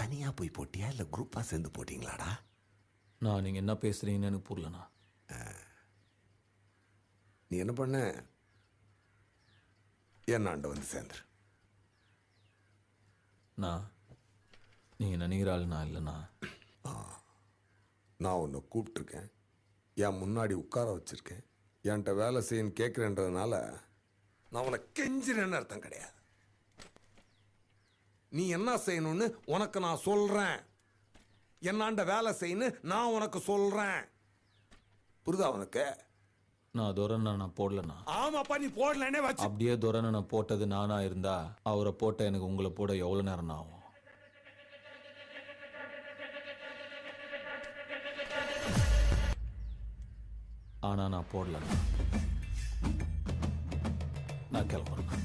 தனியா போய் போட்டியா இல்ல குரூப்பா சேர்ந்து போட்டீங்களாடா? நான் நீங்கள் என்ன பேசுகிறீங்கன்னு எனக்கு புரியலண்ணா. நீ என்ன பண்ண, என்னாண்ட வந்து சேர்ந்துரு. நீங்கள் நினைக்கிற ஆள் நான் இல்லைண்ணா. நான் உன்னை கூப்பிட்டுருக்கேன், என் முன்னாடி உட்கார வச்சிருக்கேன், என்கிட்ட வேலை செய்யன்னு கேட்குறேன்றதுனால நான் உன்னை கெஞ்சிறேன்னு அர்த்தம் கிடையாது. நீ என்ன செய்யணும்னு உனக்கு நான் சொல்றேன், என்னாண்ட வேலை செய்யணும் நான் உனக்கு சொல்றேன். புரியுதா உனக்கு? நான் துரனை நான் போடலண்ணா. ஆமாப்பா, நீ போடலன்னே வச்சு. அப்படியே துரனை நான் போட்டது நானா இருந்தா அவரை போட்ட எனக்கு உங்களை போட எவ்வளோ நேரம் ஆகும்? ஆனா நான் போடலண்ணா. நான் கிளம்புறேன்.